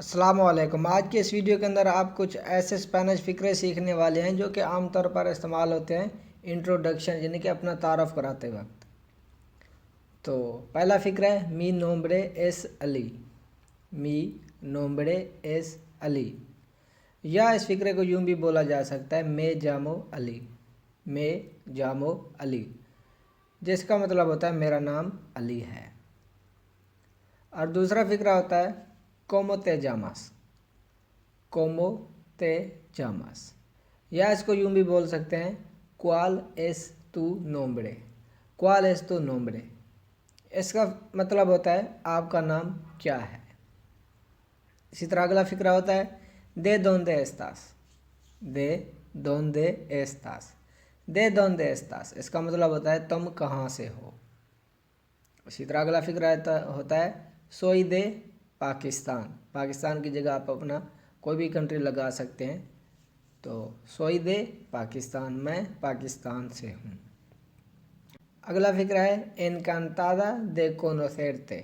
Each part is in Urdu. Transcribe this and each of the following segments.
السلام علیکم۔ آج کے اس ویڈیو کے اندر آپ کچھ ایسے اسپینش فقرے سیکھنے والے ہیں جو کہ عام طور پر استعمال ہوتے ہیں انٹروڈکشن یعنی کہ اپنا تعارف کراتے وقت۔ تو پہلا فقرہ ہے می نومبرے ایس علی، می نومبرے ایس علی، یا اس فقرے کو یوں بھی بولا جا سکتا ہے میں جامو علی، میں جامو علی، جس کا مطلب ہوتا ہے میرا نام علی ہے۔ اور دوسرا فقرہ ہوتا ہے کومو تے جاماس، کومو تے جاماس، یا اس کو یوں بھی بول سکتے ہیں کوال ایس تو نومبرے، کوال ایس تو نومبرے، اس کا مطلب ہوتا ہے آپ کا نام کیا ہے۔ اسی طرح اگلا فقرہ ہوتا ہے دے دوندے ایستاس، دے دوندے ایستاس، دے دوندے ایستاس، اس کا مطلب ہوتا ہے تم کہاں سے ہو۔ اسی طرح اگلا فقرہ ہوتا ہے سوئی دے پاکستان، پاکستان کی جگہ آپ اپنا کوئی بھی کنٹری لگا سکتے ہیں، تو سوئی دے پاکستان، میں پاکستان سے ہوں۔ اگلا فقرہ ہے انکانتادا دے کونوسیرتے،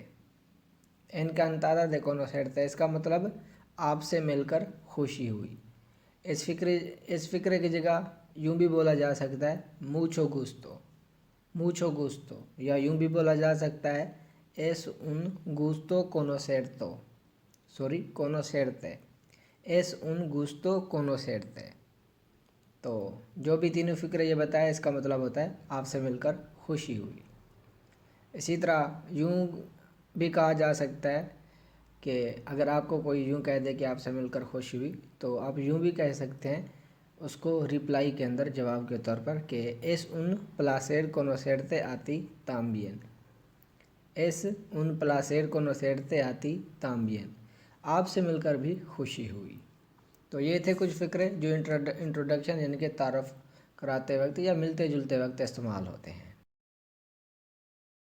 انکانتادا دے کونوسیرتے، اس کا مطلب آپ سے مل کر خوشی ہوئی۔ اس فقرے کی جگہ یوں بھی بولا جا سکتا ہے موچو گوستو، موچو گوستو، یا یوں بھی بولا جا سکتا ہے ایس ان گوستو کونوسیرتو، کونوسیرتے، ایس ان گوستو کونوسیرتے۔ تو جو بھی تینوں فقرے یہ بتائے اس کا مطلب ہوتا ہے آپ سے مل کر خوشی ہوئی۔ اسی طرح یوں بھی کہا جا سکتا ہے کہ اگر آپ کو کوئی یوں کہہ دے کہ آپ سے مل کر خوشی ہوئی تو آپ یوں بھی کہہ سکتے ہیں اس کو ریپلائی کے اندر جواب کے طور پر کہ ایس ان پلاسیر کونوسیرتے آتی تامبین، ایس ان پلاسیر کونوسیرتے آتی تامبین، آپ سے مل کر بھی خوشی ہوئی۔ تو یہ تھے کچھ فقرے جو انٹروڈکشن یعنی کہ تعارف کراتے وقت یا ملتے جلتے وقت استعمال ہوتے ہیں۔